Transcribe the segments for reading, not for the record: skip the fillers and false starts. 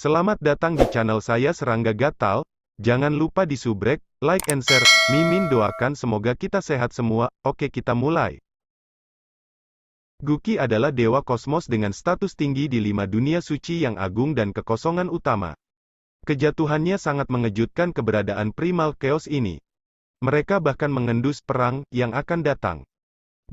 Selamat datang di channel saya Serangga Gatal. Jangan lupa di subrek, like and share. Mimin doakan semoga kita sehat semua. Oke, kita mulai. Guki adalah dewa kosmos dengan status tinggi di 5 dunia suci yang agung dan kekosongan utama. Kejatuhannya sangat mengejutkan keberadaan primal chaos ini. Mereka bahkan mengendus perang yang akan datang.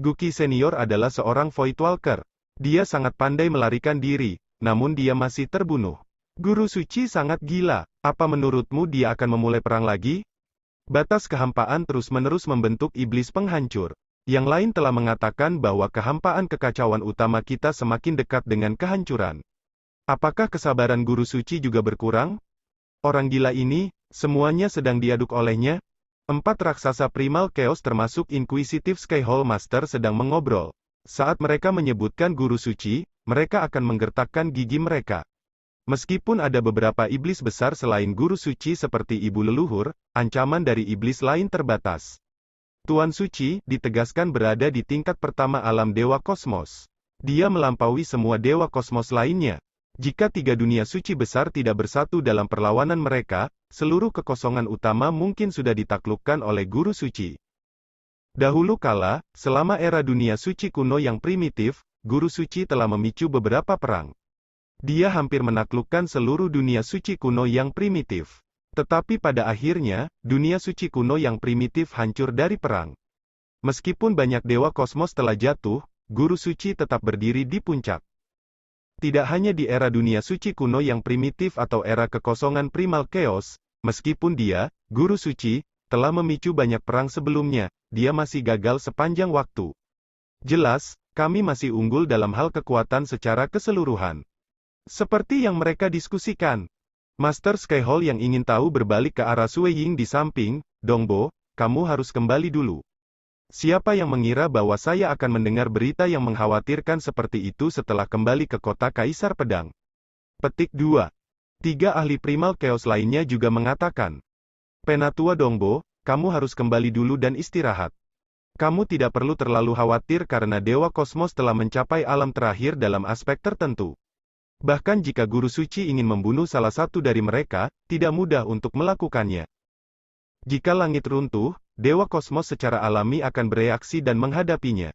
Guki senior adalah seorang Voidwalker. Dia sangat pandai melarikan diri, namun dia masih terbunuh. Guru suci sangat gila. Apa menurutmu dia akan memulai perang lagi? Batas kehampaan terus-menerus membentuk iblis penghancur. Yang lain telah mengatakan bahwa kehampaan kekacauan utama kita semakin dekat dengan kehancuran. Apakah kesabaran guru suci juga berkurang? Orang gila ini, semuanya sedang diaduk olehnya. 4 raksasa primal chaos termasuk Inquisitive Skyhole Master sedang mengobrol. Saat mereka menyebutkan guru suci, mereka akan menggertakkan gigi mereka. Meskipun ada beberapa iblis besar selain guru suci seperti ibu leluhur, ancaman dari iblis lain terbatas. Tuan Suci, ditegaskan berada di tingkat pertama alam dewa kosmos. Dia melampaui semua dewa kosmos lainnya. Jika 3 dunia suci besar tidak bersatu dalam perlawanan mereka, seluruh kekosongan utama mungkin sudah ditaklukkan oleh guru suci. Dahulu kala, selama era dunia suci kuno yang primitif, guru suci telah memicu beberapa perang. Dia hampir menaklukkan seluruh dunia suci kuno yang primitif. Tetapi pada akhirnya, dunia suci kuno yang primitif hancur dari perang. Meskipun banyak dewa kosmos telah jatuh, guru suci tetap berdiri di puncak. Tidak hanya di era dunia suci kuno yang primitif atau era kekosongan primal chaos, meskipun dia, guru suci, telah memicu banyak perang sebelumnya, dia masih gagal sepanjang waktu. Jelas, kami masih unggul dalam hal kekuatan secara keseluruhan. Seperti yang mereka diskusikan. Master Skyhole yang ingin tahu berbalik ke arah Sue Ying di samping. Dongbo, kamu harus kembali dulu. Siapa yang mengira bahwa saya akan mendengar berita yang mengkhawatirkan seperti itu setelah kembali ke kota Kaisar Pedang? Petik 2. 3 ahli primal chaos lainnya juga mengatakan. Penatua Dongbo, kamu harus kembali dulu dan istirahat. Kamu tidak perlu terlalu khawatir karena Dewa Kosmos telah mencapai alam terakhir dalam aspek tertentu. Bahkan jika guru suci ingin membunuh salah satu dari mereka, tidak mudah untuk melakukannya. Jika langit runtuh, Dewa Kosmos secara alami akan bereaksi dan menghadapinya.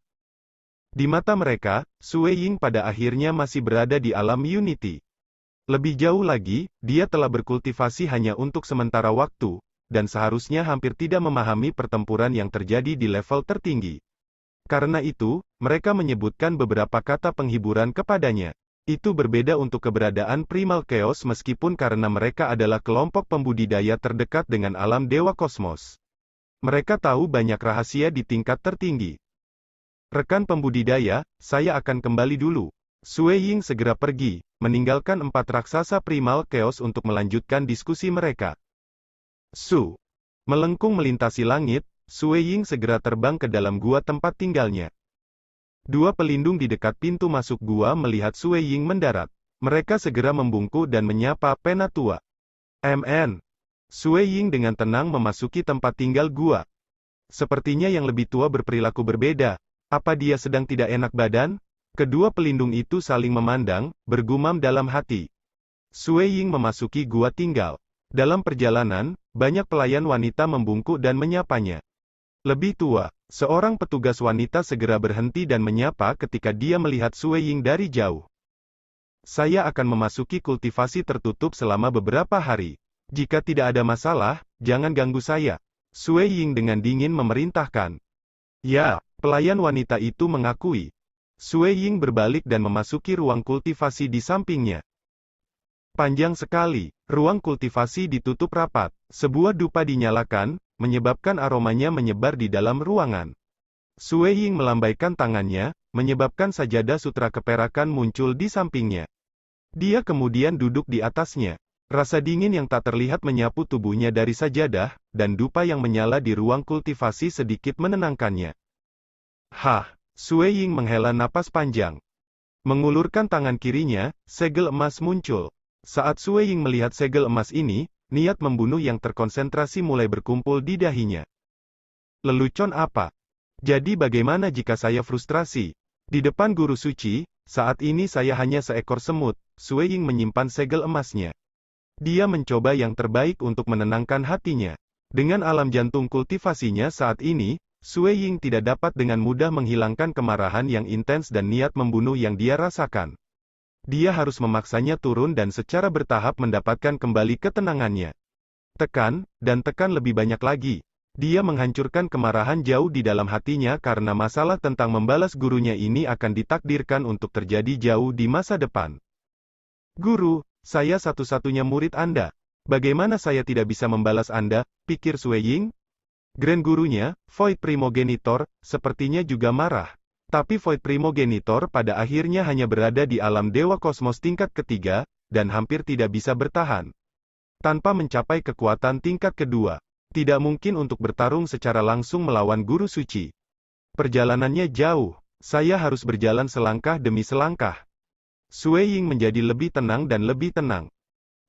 Di mata mereka, Sue Ying pada akhirnya masih berada di alam Unity. Lebih jauh lagi, dia telah berkultivasi hanya untuk sementara waktu, dan seharusnya hampir tidak memahami pertempuran yang terjadi di level tertinggi. Karena itu, mereka menyebutkan beberapa kata penghiburan kepadanya. Itu berbeda untuk keberadaan primal chaos meskipun karena mereka adalah kelompok pembudidaya terdekat dengan alam dewa kosmos. Mereka tahu banyak rahasia di tingkat tertinggi. Rekan pembudidaya, saya akan kembali dulu. Sue Ying segera pergi, meninggalkan 4 raksasa primal chaos untuk melanjutkan diskusi mereka. Melengkung melintasi langit, Sue Ying segera terbang ke dalam gua tempat tinggalnya. 2 pelindung di dekat pintu masuk gua melihat Sue Ying mendarat. Mereka segera membungkuk dan menyapa Penatua. MN. Sue Ying dengan tenang memasuki tempat tinggal gua. Sepertinya yang lebih tua berperilaku berbeda. Apa dia sedang tidak enak badan? Kedua pelindung itu saling memandang, bergumam dalam hati. Sue Ying memasuki gua tinggal. Dalam perjalanan, banyak pelayan wanita membungkuk dan menyapanya. Lebih tua, seorang petugas wanita segera berhenti dan menyapa ketika dia melihat Sue Ying dari jauh. Saya akan memasuki kultivasi tertutup selama beberapa hari. Jika tidak ada masalah, jangan ganggu saya. Sue Ying dengan dingin memerintahkan. Ya, pelayan wanita itu mengakui. Sue Ying berbalik dan memasuki ruang kultivasi di sampingnya. Panjang sekali, ruang kultivasi ditutup rapat. Sebuah dupa dinyalakan, menyebabkan aromanya menyebar di dalam ruangan. Sue Ying melambaikan tangannya, menyebabkan sajadah sutra keperakan muncul di sampingnya. Dia kemudian duduk di atasnya. Rasa dingin yang tak terlihat menyapu tubuhnya dari sajadah, dan dupa yang menyala di ruang kultivasi sedikit menenangkannya. Sue Ying menghela napas panjang. Mengulurkan tangan kirinya, segel emas muncul. Saat Sue Ying melihat segel emas ini, niat membunuh yang terkonsentrasi mulai berkumpul di dahinya. Lelucon apa? Jadi bagaimana jika saya frustrasi? Di depan guru suci, saat ini saya hanya seekor semut. Sue Ying menyimpan segel emasnya. Dia mencoba yang terbaik untuk menenangkan hatinya. Dengan alam jantung kultivasinya saat ini, Sue Ying tidak dapat dengan mudah menghilangkan kemarahan yang intens dan niat membunuh yang dia rasakan. Dia harus memaksanya turun dan secara bertahap mendapatkan kembali ketenangannya. Tekan, dan tekan lebih banyak lagi. Dia menghancurkan kemarahan jauh di dalam hatinya karena masalah tentang membalas gurunya ini akan ditakdirkan untuk terjadi jauh di masa depan. Guru, saya satu-satunya murid Anda. Bagaimana saya tidak bisa membalas Anda, pikir Sue Ying? Grand gurunya, Void Primogenitor, sepertinya juga marah. Tapi Void Primogenitor pada akhirnya hanya berada di alam Dewa Kosmos tingkat ketiga, dan hampir tidak bisa bertahan. Tanpa mencapai kekuatan tingkat kedua, tidak mungkin untuk bertarung secara langsung melawan Guru Suci. Perjalanannya jauh, saya harus berjalan selangkah demi selangkah. Sue Ying menjadi lebih tenang dan lebih tenang.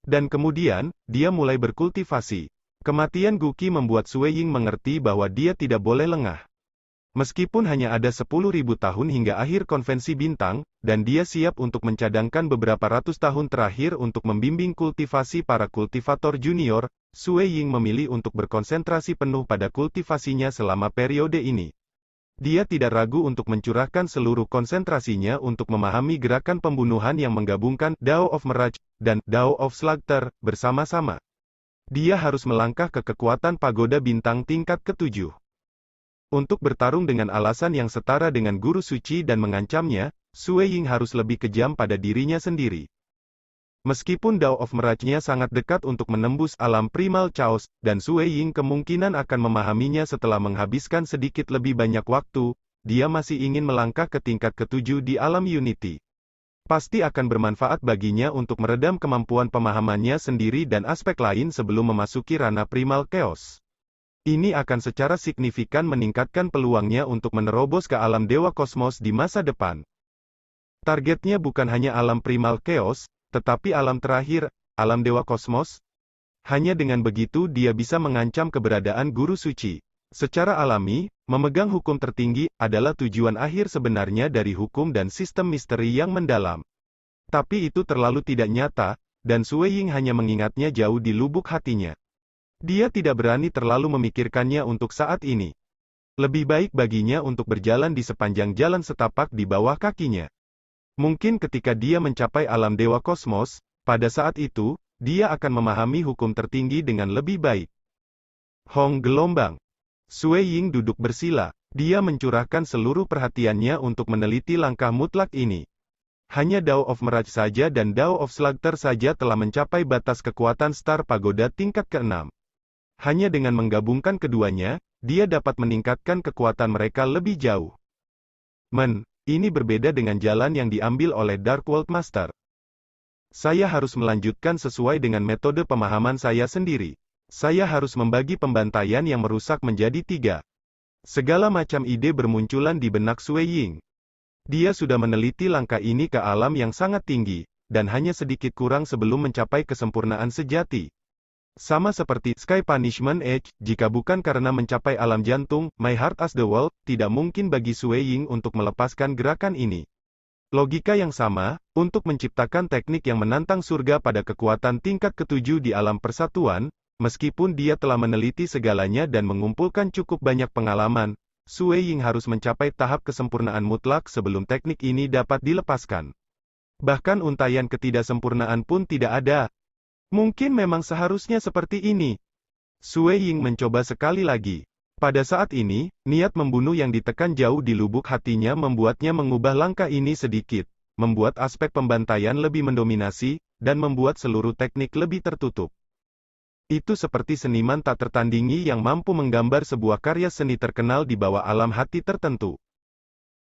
Dan kemudian, dia mulai berkultivasi. Kematian Guqi membuat Sue Ying mengerti bahwa dia tidak boleh lengah. Meskipun hanya ada 10.000 tahun hingga akhir konvensi bintang, dan dia siap untuk mencadangkan beberapa ratus tahun terakhir untuk membimbing kultivasi para kultivator junior, Sue Ying memilih untuk berkonsentrasi penuh pada kultivasinya selama periode ini. Dia tidak ragu untuk mencurahkan seluruh konsentrasinya untuk memahami gerakan pembunuhan yang menggabungkan Dao of Mirage dan Dao of Slugter bersama-sama. Dia harus melangkah ke kekuatan pagoda bintang tingkat ketujuh. Untuk bertarung dengan alasan yang setara dengan Guru Suci dan mengancamnya, Sue Ying harus lebih kejam pada dirinya sendiri. Meskipun Dao of Mirage-nya sangat dekat untuk menembus alam Primal Chaos, dan Sue Ying kemungkinan akan memahaminya setelah menghabiskan sedikit lebih banyak waktu, dia masih ingin melangkah ke tingkat ketujuh di alam Unity. Pasti akan bermanfaat baginya untuk meredam kemampuan pemahamannya sendiri dan aspek lain sebelum memasuki ranah Primal Chaos. Ini akan secara signifikan meningkatkan peluangnya untuk menerobos ke alam Dewa Kosmos di masa depan. Targetnya bukan hanya alam Primal Chaos, tetapi alam terakhir, alam Dewa Kosmos. Hanya dengan begitu dia bisa mengancam keberadaan Guru Suci. Secara alami, memegang hukum tertinggi adalah tujuan akhir sebenarnya dari hukum dan sistem misteri yang mendalam. Tapi itu terlalu tidak nyata, dan Sue Ying hanya mengingatnya jauh di lubuk hatinya. Dia tidak berani terlalu memikirkannya untuk saat ini. Lebih baik baginya untuk berjalan di sepanjang jalan setapak di bawah kakinya. Mungkin ketika dia mencapai alam Dewa Kosmos, pada saat itu, dia akan memahami hukum tertinggi dengan lebih baik. Hong gelombang. Sue Ying duduk bersila. Dia mencurahkan seluruh perhatiannya untuk meneliti langkah mutlak ini. Hanya Dao of Mirage saja dan Dao of Slugter saja telah mencapai batas kekuatan Star Pagoda tingkat ke-6. Hanya dengan menggabungkan keduanya, dia dapat meningkatkan kekuatan mereka lebih jauh. Ini berbeda dengan jalan yang diambil oleh Dark World Master. Saya harus melanjutkan sesuai dengan metode pemahaman saya sendiri. Saya harus membagi pembantaian yang merusak menjadi 3. Segala macam ide bermunculan di benak Sue Ying. Dia sudah meneliti langkah ini ke alam yang sangat tinggi, dan hanya sedikit kurang sebelum mencapai kesempurnaan sejati. Sama seperti Sky Punishment Edge, jika bukan karena mencapai alam jantung, My Heart as the Wall, tidak mungkin bagi Sue Ying untuk melepaskan gerakan ini. Logika yang sama, untuk menciptakan teknik yang menantang surga pada kekuatan tingkat ketujuh di alam persatuan, meskipun dia telah meneliti segalanya dan mengumpulkan cukup banyak pengalaman, Sue Ying harus mencapai tahap kesempurnaan mutlak sebelum teknik ini dapat dilepaskan. Bahkan untaian ketidaksempurnaan pun tidak ada. Mungkin memang seharusnya seperti ini. Sue Ying mencoba sekali lagi. Pada saat ini, niat membunuh yang ditekan jauh di lubuk hatinya membuatnya mengubah langkah ini sedikit, membuat aspek pembantaian lebih mendominasi, dan membuat seluruh teknik lebih tertutup. Itu seperti seniman tak tertandingi yang mampu menggambar sebuah karya seni terkenal di bawah alam hati tertentu.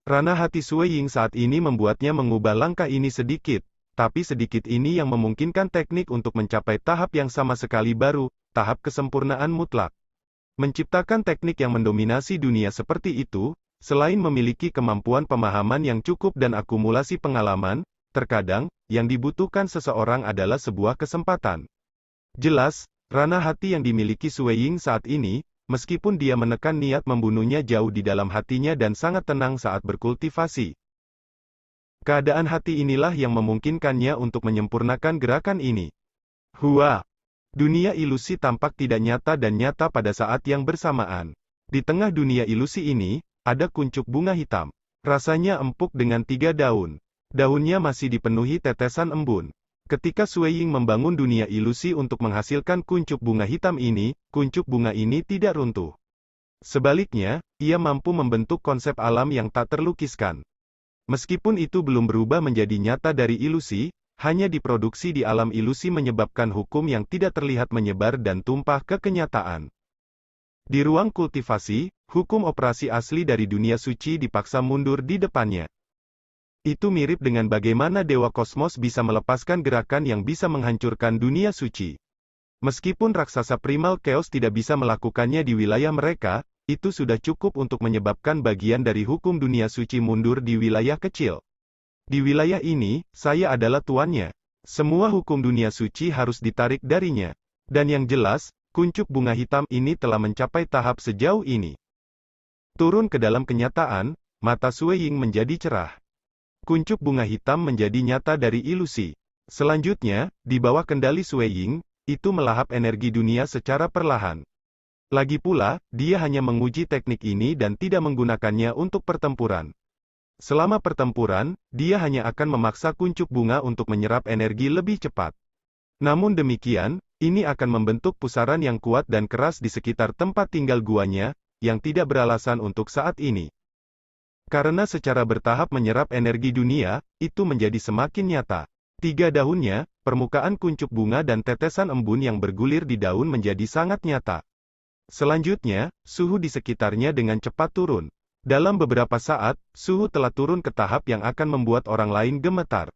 Ranah hati Sue Ying saat ini membuatnya mengubah langkah ini sedikit. Tapi sedikit ini yang memungkinkan teknik untuk mencapai tahap yang sama sekali baru, tahap kesempurnaan mutlak. Menciptakan teknik yang mendominasi dunia seperti itu, selain memiliki kemampuan pemahaman yang cukup dan akumulasi pengalaman, terkadang, yang dibutuhkan seseorang adalah sebuah kesempatan. Jelas, ranah hati yang dimiliki Sue Ying saat ini, meskipun dia menekan niat membunuhnya jauh di dalam hatinya dan sangat tenang saat berkultivasi. Keadaan hati inilah yang memungkinkannya untuk menyempurnakan gerakan ini. Hua! Dunia ilusi tampak tidak nyata dan nyata pada saat yang bersamaan. Di tengah dunia ilusi ini, ada kuncup bunga hitam. Rasanya empuk dengan 3 daun. Daunnya masih dipenuhi tetesan embun. Ketika Sui Ying membangun dunia ilusi untuk menghasilkan kuncup bunga hitam ini, kuncup bunga ini tidak runtuh. Sebaliknya, ia mampu membentuk konsep alam yang tak terlukiskan. Meskipun itu belum berubah menjadi nyata dari ilusi, hanya diproduksi di alam ilusi menyebabkan hukum yang tidak terlihat menyebar dan tumpah ke kenyataan. Di ruang kultivasi, hukum operasi asli dari dunia suci dipaksa mundur di depannya. Itu mirip dengan bagaimana Dewa Kosmos bisa melepaskan gerakan yang bisa menghancurkan dunia suci. Meskipun raksasa primal chaos tidak bisa melakukannya di wilayah mereka, itu sudah cukup untuk menyebabkan bagian dari hukum dunia suci mundur di wilayah kecil. Di wilayah ini, saya adalah tuannya. Semua hukum dunia suci harus ditarik darinya. Dan yang jelas, kuncup bunga hitam ini telah mencapai tahap sejauh ini. Turun ke dalam kenyataan, mata Sui Ying menjadi cerah. Kuncup bunga hitam menjadi nyata dari ilusi. Selanjutnya, di bawah kendali Sui Ying, itu melahap energi dunia secara perlahan. Lagi pula, dia hanya menguji teknik ini dan tidak menggunakannya untuk pertempuran. Selama pertempuran, dia hanya akan memaksa kuncup bunga untuk menyerap energi lebih cepat. Namun demikian, ini akan membentuk pusaran yang kuat dan keras di sekitar tempat tinggal guanya, yang tidak beralasan untuk saat ini. Karena secara bertahap menyerap energi dunia, itu menjadi semakin nyata. 3 daunnya, permukaan kuncup bunga dan tetesan embun yang bergulir di daun menjadi sangat nyata. Selanjutnya, suhu di sekitarnya dengan cepat turun. Dalam beberapa saat, suhu telah turun ke tahap yang akan membuat orang lain gemetar.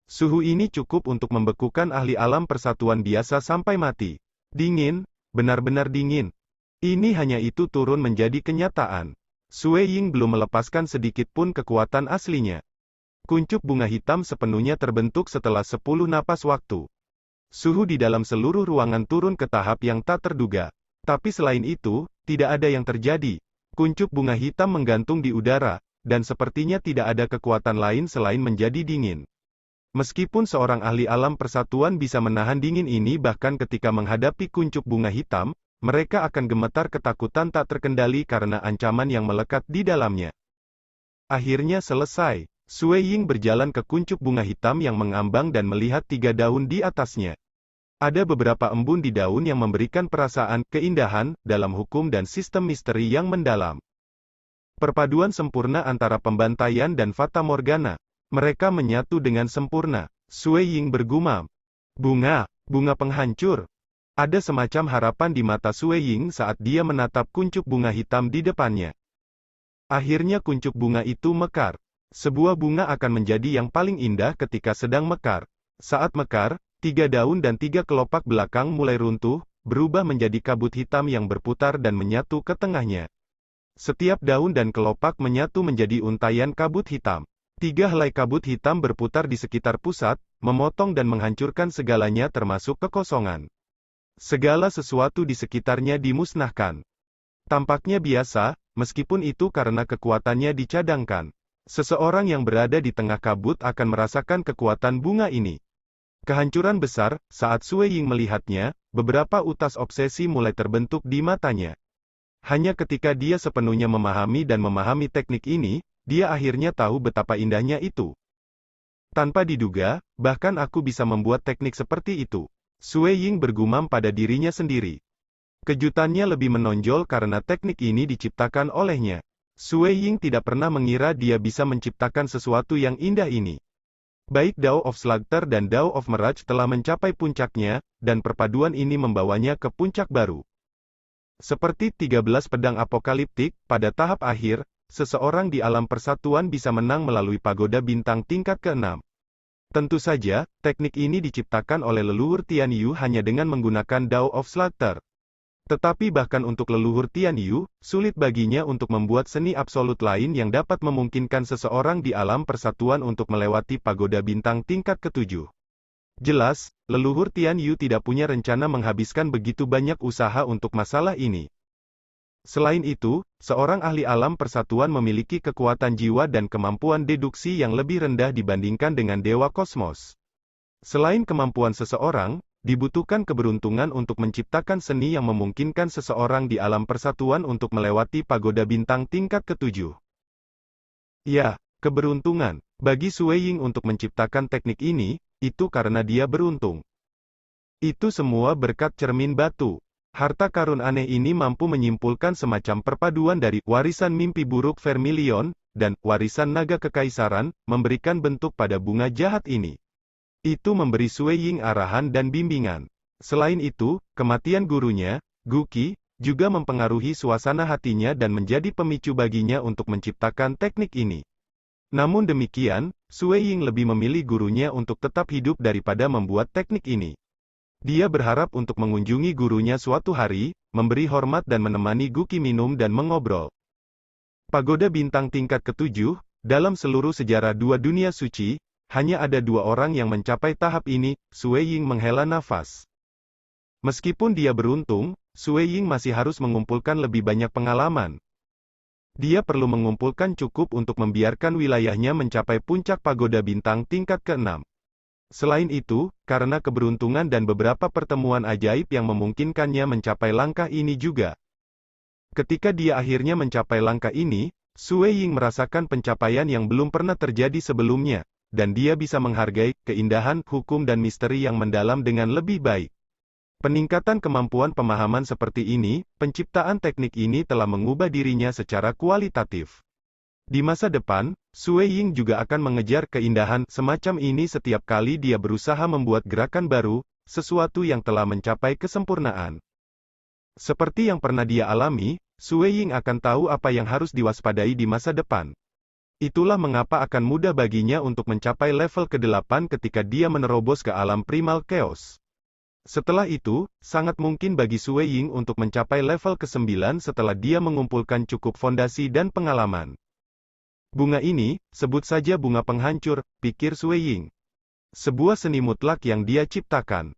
Suhu ini cukup untuk membekukan ahli alam persatuan biasa sampai mati. Dingin, benar-benar dingin. Ini hanya itu turun menjadi kenyataan. Sui Ying belum melepaskan sedikit pun kekuatan aslinya. Kuncup bunga hitam sepenuhnya terbentuk setelah 10 napas waktu. Suhu di dalam seluruh ruangan turun ke tahap yang tak terduga. Tapi selain itu, tidak ada yang terjadi. Kuncup bunga hitam menggantung di udara, dan sepertinya tidak ada kekuatan lain selain menjadi dingin. Meskipun seorang ahli alam persatuan bisa menahan dingin ini bahkan ketika menghadapi kuncup bunga hitam, mereka akan gemetar ketakutan tak terkendali karena ancaman yang melekat di dalamnya. Akhirnya selesai. Sui Ying berjalan ke kuncup bunga hitam yang mengambang dan melihat 3 daun di atasnya. Ada beberapa embun di daun yang memberikan perasaan keindahan dalam hukum dan sistem misteri yang mendalam. Perpaduan sempurna antara pembantaian dan fata morgana. Mereka menyatu dengan sempurna. Sui Ying bergumam. Bunga penghancur. Ada semacam harapan di mata Sui Ying saat dia menatap kuncup bunga hitam di depannya. Akhirnya kuncup bunga itu mekar. Sebuah bunga akan menjadi yang paling indah ketika sedang mekar. Saat mekar, 3 daun dan 3 kelopak belakang mulai runtuh, berubah menjadi kabut hitam yang berputar dan menyatu ke tengahnya. Setiap daun dan kelopak menyatu menjadi untaian kabut hitam. 3 helai kabut hitam berputar di sekitar pusat, memotong dan menghancurkan segalanya termasuk kekosongan. Segala sesuatu di sekitarnya dimusnahkan. Tampaknya biasa, meskipun itu karena kekuatannya dicadangkan. Seseorang yang berada di tengah kabut akan merasakan kekuatan bunga ini. Kehancuran besar, saat Sui Ying melihatnya, beberapa utas obsesi mulai terbentuk di matanya. Hanya ketika dia sepenuhnya memahami teknik ini, dia akhirnya tahu betapa indahnya itu. Tanpa diduga, bahkan aku bisa membuat teknik seperti itu. Sui Ying bergumam pada dirinya sendiri. Kejutannya lebih menonjol karena teknik ini diciptakan olehnya. Sui Ying tidak pernah mengira dia bisa menciptakan sesuatu yang indah ini. Baik Dao of Slaughter dan Dao of Mirage telah mencapai puncaknya, dan perpaduan ini membawanya ke puncak baru. Seperti 13 pedang apokaliptik, pada tahap akhir, seseorang di alam persatuan bisa menang melalui pagoda bintang tingkat ke-6. Tentu saja, teknik ini diciptakan oleh leluhur Tian Yu hanya dengan menggunakan Dao of Slaughter. Tetapi bahkan untuk leluhur Tian Yu, sulit baginya untuk membuat seni absolut lain yang dapat memungkinkan seseorang di alam persatuan untuk melewati pagoda bintang tingkat ke-7. Jelas, leluhur Tian Yu tidak punya rencana menghabiskan begitu banyak usaha untuk masalah ini. Selain itu, seorang ahli alam persatuan memiliki kekuatan jiwa dan kemampuan deduksi yang lebih rendah dibandingkan dengan Dewa Kosmos. Selain kemampuan seseorang, dibutuhkan keberuntungan untuk menciptakan seni yang memungkinkan seseorang di alam persatuan untuk melewati pagoda bintang tingkat ketujuh. Ya, keberuntungan. Bagi Sue Ying untuk menciptakan teknik ini, itu karena dia beruntung. Itu semua berkat cermin batu. Harta karun aneh ini mampu menyimpulkan semacam perpaduan dari warisan mimpi buruk Vermilion dan warisan naga kekaisaran, memberikan bentuk pada bunga jahat ini. Itu memberi Sue Ying arahan dan bimbingan. Selain itu, kematian gurunya, Guqi, juga mempengaruhi suasana hatinya dan menjadi pemicu baginya untuk menciptakan teknik ini. Namun demikian, Sue Ying lebih memilih gurunya untuk tetap hidup daripada membuat teknik ini. Dia berharap untuk mengunjungi gurunya suatu hari, memberi hormat dan menemani Guqi minum dan mengobrol. Pagoda bintang tingkat ketujuh, dalam seluruh sejarah dua dunia suci, hanya ada dua orang yang mencapai tahap ini. Sue Ying menghela nafas. Meskipun dia beruntung, Sue Ying masih harus mengumpulkan lebih banyak pengalaman. Dia perlu mengumpulkan cukup untuk membiarkan wilayahnya mencapai puncak pagoda bintang tingkat ke-6. Selain itu, karena keberuntungan dan beberapa pertemuan ajaib yang memungkinkannya mencapai langkah ini juga. Ketika dia akhirnya mencapai langkah ini, Sue Ying merasakan pencapaian yang belum pernah terjadi sebelumnya, dan dia bisa menghargai keindahan, hukum dan misteri yang mendalam dengan lebih baik. Peningkatan kemampuan pemahaman seperti ini, penciptaan teknik ini telah mengubah dirinya secara kualitatif. Di masa depan, Sue Ying juga akan mengejar keindahan semacam ini setiap kali dia berusaha membuat gerakan baru, sesuatu yang telah mencapai kesempurnaan. Seperti yang pernah dia alami, Sue Ying akan tahu apa yang harus diwaspadai di masa depan. Itulah mengapa akan mudah baginya untuk mencapai level ke-8 ketika dia menerobos ke alam primal chaos. Setelah itu, sangat mungkin bagi Sue Ying untuk mencapai level ke-9 setelah dia mengumpulkan cukup fondasi dan pengalaman. Bunga ini, sebut saja bunga penghancur, pikir Sue Ying. Sebuah seni mutlak yang dia ciptakan.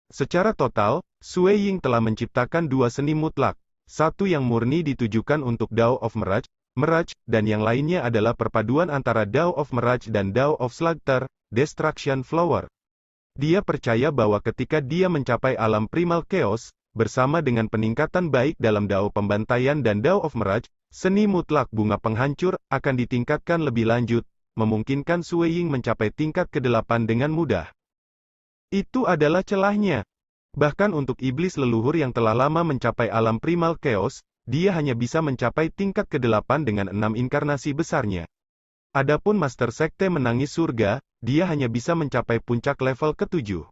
Secara total, Sue Ying telah menciptakan dua seni mutlak. Satu yang murni ditujukan untuk Dao of Mirage, dan yang lainnya adalah perpaduan antara Dao of Mirage dan Dao of Slugter, Destruction Flower. Dia percaya bahwa ketika dia mencapai alam primal chaos, bersama dengan peningkatan baik dalam Dao pembantaian dan Dao of Mirage, seni mutlak bunga penghancur akan ditingkatkan lebih lanjut, memungkinkan Sue Ying mencapai tingkat ke-8 dengan mudah. Itu adalah celahnya. Bahkan untuk iblis leluhur yang telah lama mencapai alam primal chaos, dia hanya bisa mencapai tingkat ke-8 dengan 6 inkarnasi besarnya. Adapun Master Sekte menangis surga, dia hanya bisa mencapai puncak level ke-7.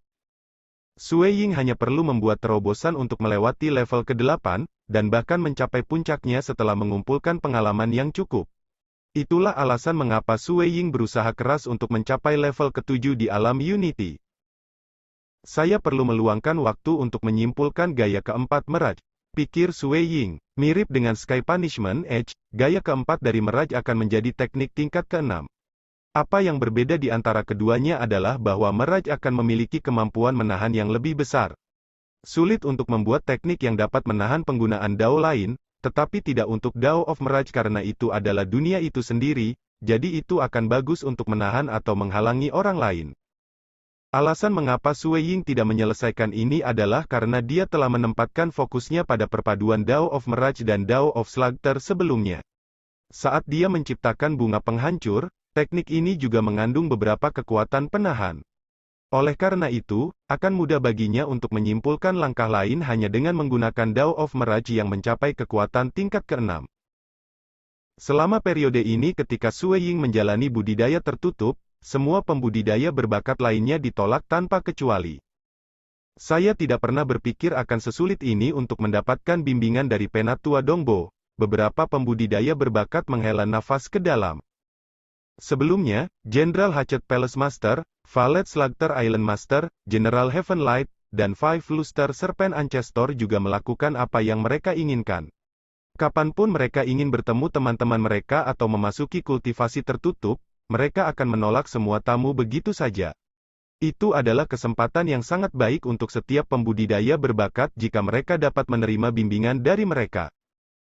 Sue Ying hanya perlu membuat terobosan untuk melewati level ke-8, dan bahkan mencapai puncaknya setelah mengumpulkan pengalaman yang cukup. Itulah alasan mengapa Sue Ying berusaha keras untuk mencapai level ke-7 di alam Unity. Saya perlu meluangkan waktu untuk menyimpulkan gaya keempat Mirage, pikir Sue Ying. Mirip dengan Sky Punishment Edge, gaya keempat dari Mirage akan menjadi teknik tingkat ke-6. Apa yang berbeda di antara keduanya adalah bahwa Mirage akan memiliki kemampuan menahan yang lebih besar. Sulit untuk membuat teknik yang dapat menahan penggunaan Dao lain, tetapi tidak untuk Dao of Mirage karena itu adalah dunia itu sendiri, jadi itu akan bagus untuk menahan atau menghalangi orang lain. Alasan mengapa Sue Ying tidak menyelesaikan ini adalah karena dia telah menempatkan fokusnya pada perpaduan Dao of Mirage dan Dao of Slugter sebelumnya. Saat dia menciptakan bunga penghancur, teknik ini juga mengandung beberapa kekuatan penahan. Oleh karena itu, akan mudah baginya untuk menyimpulkan langkah lain hanya dengan menggunakan Dao of Mirage yang mencapai kekuatan tingkat ke-6. Selama periode ini ketika Sue Ying menjalani budidaya tertutup, semua pembudidaya berbakat lainnya ditolak tanpa kecuali. Saya tidak pernah berpikir akan sesulit ini untuk mendapatkan bimbingan dari Penatua Dongbo. Beberapa pembudidaya berbakat menghela nafas ke dalam. Sebelumnya, Jenderal Hatchet Palace Master, Valet Slugter Island Master, General Heaven Light, dan Five Luster Serpent Ancestor juga melakukan apa yang mereka inginkan. Kapanpun mereka ingin bertemu teman-teman mereka atau memasuki kultivasi tertutup, mereka akan menolak semua tamu begitu saja. Itu adalah kesempatan yang sangat baik untuk setiap pembudidaya berbakat jika mereka dapat menerima bimbingan dari mereka.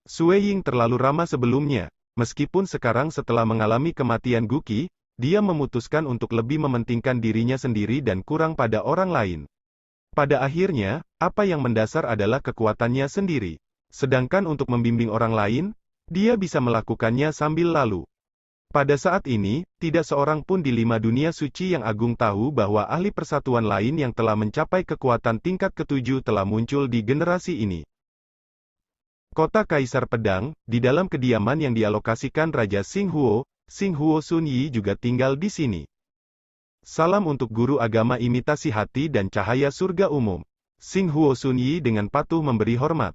Sue Ying terlalu ramah sebelumnya. Meskipun sekarang setelah mengalami kematian Guqi, dia memutuskan untuk lebih mementingkan dirinya sendiri dan kurang pada orang lain. Pada akhirnya, apa yang mendasar adalah kekuatannya sendiri. Sedangkan untuk membimbing orang lain, dia bisa melakukannya sambil lalu. Pada saat ini, tidak seorang pun di 5 dunia suci yang agung tahu bahwa ahli persatuan lain yang telah mencapai kekuatan tingkat ke-7 telah muncul di generasi ini. Kota Kaisar Pedang, di dalam kediaman yang dialokasikan Raja Xinghuo Sun Yi juga tinggal di sini. Salam untuk guru agama imitasi hati dan cahaya surga umum. Xinghuo Sun Yi dengan patuh memberi hormat.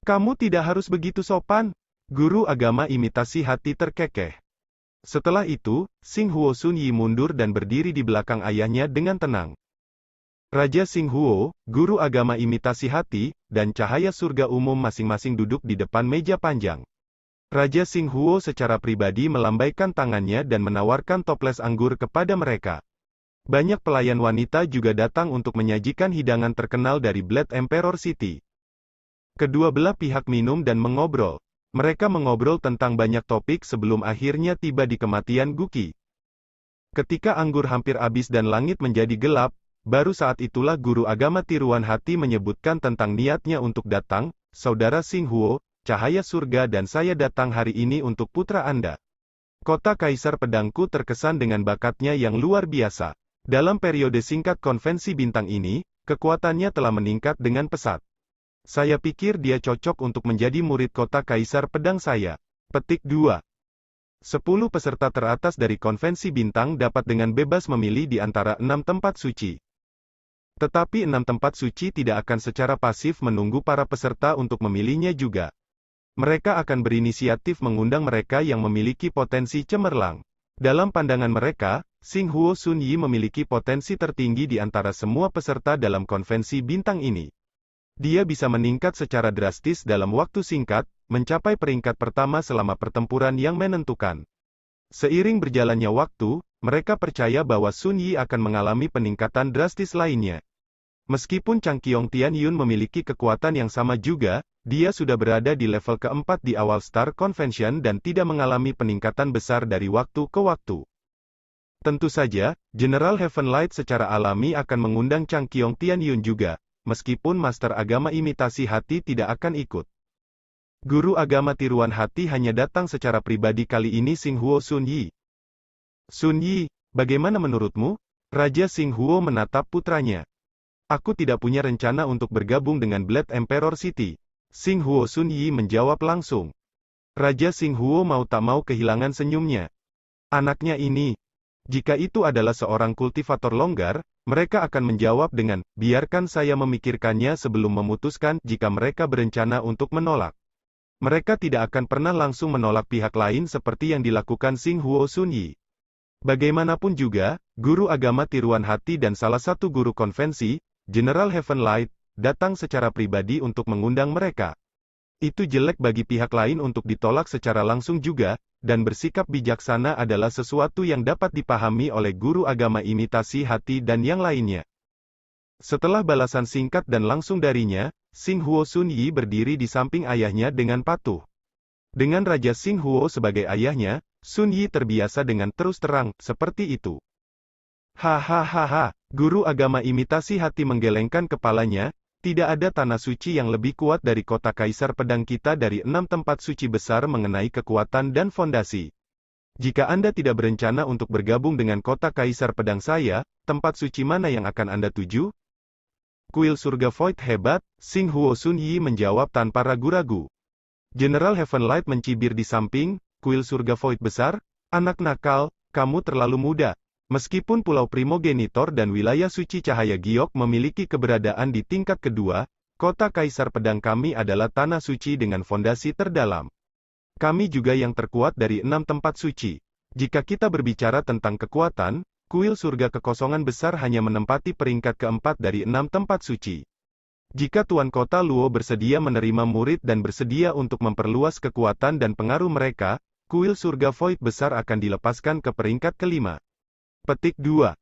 Kamu tidak harus begitu sopan. Guru agama imitasi hati terkekeh. Setelah itu, Xinghuo Sun Yi mundur dan berdiri di belakang ayahnya dengan tenang. Raja Xinghuo, guru agama imitasi hati, dan cahaya surga umum masing-masing duduk di depan meja panjang. Raja Xinghuo secara pribadi melambaikan tangannya dan menawarkan toples anggur kepada mereka. Banyak pelayan wanita juga datang untuk menyajikan hidangan terkenal dari Blade Emperor City. Kedua belah pihak minum dan mengobrol. Mereka mengobrol tentang banyak topik sebelum akhirnya tiba di kematian Guqi. Ketika anggur hampir habis dan langit menjadi gelap, baru saat itulah guru agama tiruan hati menyebutkan tentang niatnya untuk datang, Saudara Xinghuo, cahaya surga dan saya datang hari ini untuk putra Anda. Kota Kaisar Pedangku terkesan dengan bakatnya yang luar biasa. Dalam periode singkat konvensi bintang ini, kekuatannya telah meningkat dengan pesat. Saya pikir dia cocok untuk menjadi murid Kota Kaisar Pedang saya. Petik 2. 10 peserta teratas dari konvensi bintang dapat dengan bebas memilih di antara 6 tempat suci. Tetapi 6 tempat suci tidak akan secara pasif menunggu para peserta untuk memilihnya juga. Mereka akan berinisiatif mengundang mereka yang memiliki potensi cemerlang. Dalam pandangan mereka, Xinghuo Sun Yi memiliki potensi tertinggi di antara semua peserta dalam konvensi bintang ini. Dia bisa meningkat secara drastis dalam waktu singkat, mencapai peringkat pertama selama pertempuran yang menentukan. Seiring berjalannya waktu, mereka percaya bahwa Sun Yi akan mengalami peningkatan drastis lainnya. Meskipun Chang Qiong Tianyun memiliki kekuatan yang sama juga, dia sudah berada di level keempat di awal Star Convention dan tidak mengalami peningkatan besar dari waktu ke waktu. Tentu saja, General Heavenlight secara alami akan mengundang Chang Qiong Tianyun juga, meskipun Master Agama Imitasi Hati tidak akan ikut. Guru agama tiruan hati hanya datang secara pribadi kali ini Xinghuo Sun Yi. Sun Yi, bagaimana menurutmu? Raja Xinghuo menatap putranya. Aku tidak punya rencana untuk bergabung dengan Blade Emperor City. Xinghuo Sun Yi menjawab langsung. Raja Xinghuo mau tak mau kehilangan senyumnya. Anaknya ini, jika itu adalah seorang kultivator longgar, mereka akan menjawab dengan, biarkan saya memikirkannya sebelum memutuskan jika mereka berencana untuk menolak. Mereka tidak akan pernah langsung menolak pihak lain seperti yang dilakukan Xinghuo Sun Yi. Bagaimanapun juga, guru agama tiruan hati dan salah satu guru konvensi, General Heavenlight, datang secara pribadi untuk mengundang mereka. Itu jelek bagi pihak lain untuk ditolak secara langsung juga, dan bersikap bijaksana adalah sesuatu yang dapat dipahami oleh guru agama imitasi hati dan yang lainnya. Setelah balasan singkat dan langsung darinya, Xinghuo Sun Yi berdiri di samping ayahnya dengan patuh. Dengan Raja Xinghuo sebagai ayahnya, Sun Yi terbiasa dengan terus terang, seperti itu. Hahaha, guru agama imitasi hati menggelengkan kepalanya, tidak ada tanah suci yang lebih kuat dari kota Kaisar Pedang kita dari 6 tempat suci besar mengenai kekuatan dan fondasi. Jika Anda tidak berencana untuk bergabung dengan kota Kaisar Pedang saya, tempat suci mana yang akan Anda tuju? Kuil surga Void hebat, Xinghuo Sun Yi menjawab tanpa ragu-ragu. General Heavenlight mencibir di samping, kuil surga Void besar? Anak nakal, kamu terlalu muda. Meskipun Pulau Primogenitor dan wilayah suci cahaya Giok memiliki keberadaan di tingkat kedua, kota Kaisar Pedang kami adalah tanah suci dengan fondasi terdalam. Kami juga yang terkuat dari 6 tempat suci. Jika kita berbicara tentang kekuatan, kuil surga kekosongan besar hanya menempati peringkat keempat dari 6 tempat suci. Jika Tuan Kota Luo bersedia menerima murid dan bersedia untuk memperluas kekuatan dan pengaruh mereka, kuil surga Void besar akan dilepaskan ke peringkat kelima. Petik 2.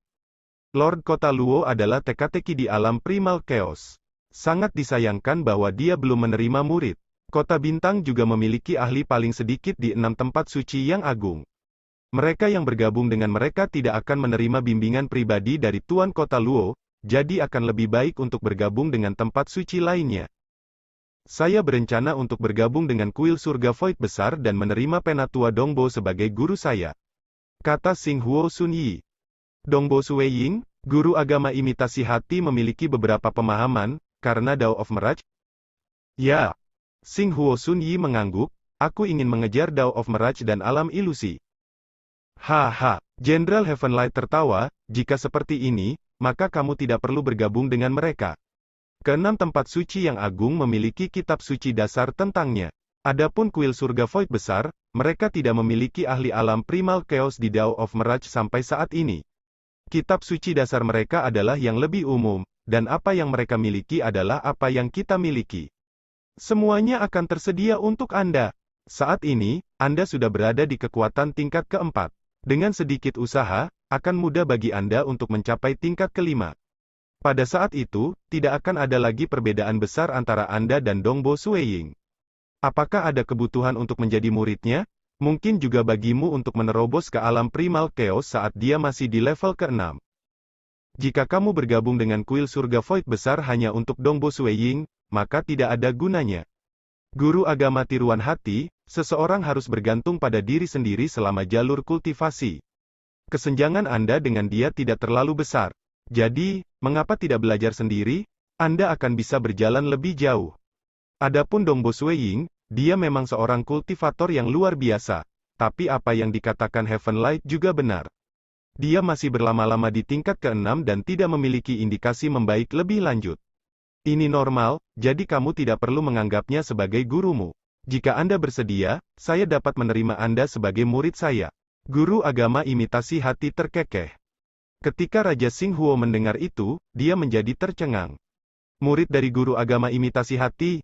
Lord Kota Luo adalah teka-teki di alam primal chaos. Sangat disayangkan bahwa dia belum menerima murid. Kota Bintang juga memiliki ahli paling sedikit di 6 tempat suci yang agung. Mereka yang bergabung dengan mereka tidak akan menerima bimbingan pribadi dari Tuan Kota Luo, jadi akan lebih baik untuk bergabung dengan tempat suci lainnya. Saya berencana untuk bergabung dengan kuil surga Void besar dan menerima Penatua Dongbo sebagai guru saya, kata Xinghuo Sunyi. Dongbo Sueying, guru agama imitasi hati memiliki beberapa pemahaman, karena Dao of Mirage? Ya. Xinghuo Sunyi mengangguk, aku ingin mengejar Dao of Mirage dan alam ilusi. Haha, Jenderal Heavenlight tertawa, jika seperti ini, maka kamu tidak perlu bergabung dengan mereka. Keenam tempat suci yang agung memiliki kitab suci dasar tentangnya. Adapun kuil surga Void besar, mereka tidak memiliki ahli alam primal chaos di Dao of Mirage sampai saat ini. Kitab suci dasar mereka adalah yang lebih umum, dan apa yang mereka miliki adalah apa yang kita miliki. Semuanya akan tersedia untuk Anda. Saat ini, Anda sudah berada di kekuatan tingkat keempat. Dengan sedikit usaha, akan mudah bagi Anda untuk mencapai tingkat kelima. Pada saat itu, tidak akan ada lagi perbedaan besar antara Anda dan Dongbo Sueying. Apakah ada kebutuhan untuk menjadi muridnya? Mungkin juga bagimu untuk menerobos ke alam primal chaos saat dia masih di level ke-6. Jika kamu bergabung dengan kuil surga Void besar hanya untuk Dongbo Sueying, maka tidak ada gunanya. Guru agama tiruan hati, seseorang harus bergantung pada diri sendiri selama jalur kultivasi. Kesenjangan Anda dengan dia tidak terlalu besar. Jadi, mengapa tidak belajar sendiri? Anda akan bisa berjalan lebih jauh. Adapun Dongbo Sueying, dia memang seorang kultivator yang luar biasa. Tapi apa yang dikatakan Heavenlight juga benar. Dia masih berlama-lama di tingkat ke-6 dan tidak memiliki indikasi membaik lebih lanjut. Ini normal, jadi kamu tidak perlu menganggapnya sebagai gurumu. Jika Anda bersedia, saya dapat menerima Anda sebagai murid saya. Guru agama imitasi hati terkekeh. Ketika Raja Xinghuo mendengar itu, dia menjadi tercengang. Murid dari guru agama imitasi hati?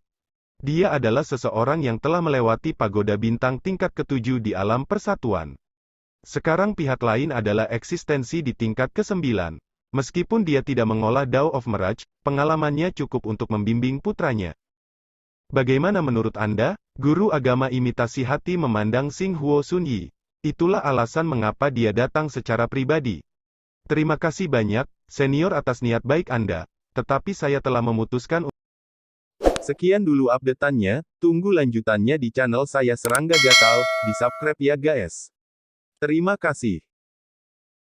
Dia adalah seseorang yang telah melewati pagoda bintang tingkat ke-7 di alam persatuan. Sekarang pihak lain adalah eksistensi di tingkat ke-9. Meskipun dia tidak mengolah Dao of Mirage, pengalamannya cukup untuk membimbing putranya. Bagaimana menurut Anda? Guru agama imitasi hati memandang Xinghuo Sunyi. Itulah alasan mengapa dia datang secara pribadi. Terima kasih banyak, senior atas niat baik Anda, tetapi saya telah memutuskan. Sekian dulu update-annya, tunggu lanjutannya di channel saya Serangga Gatal, di subscribe ya guys. Terima kasih.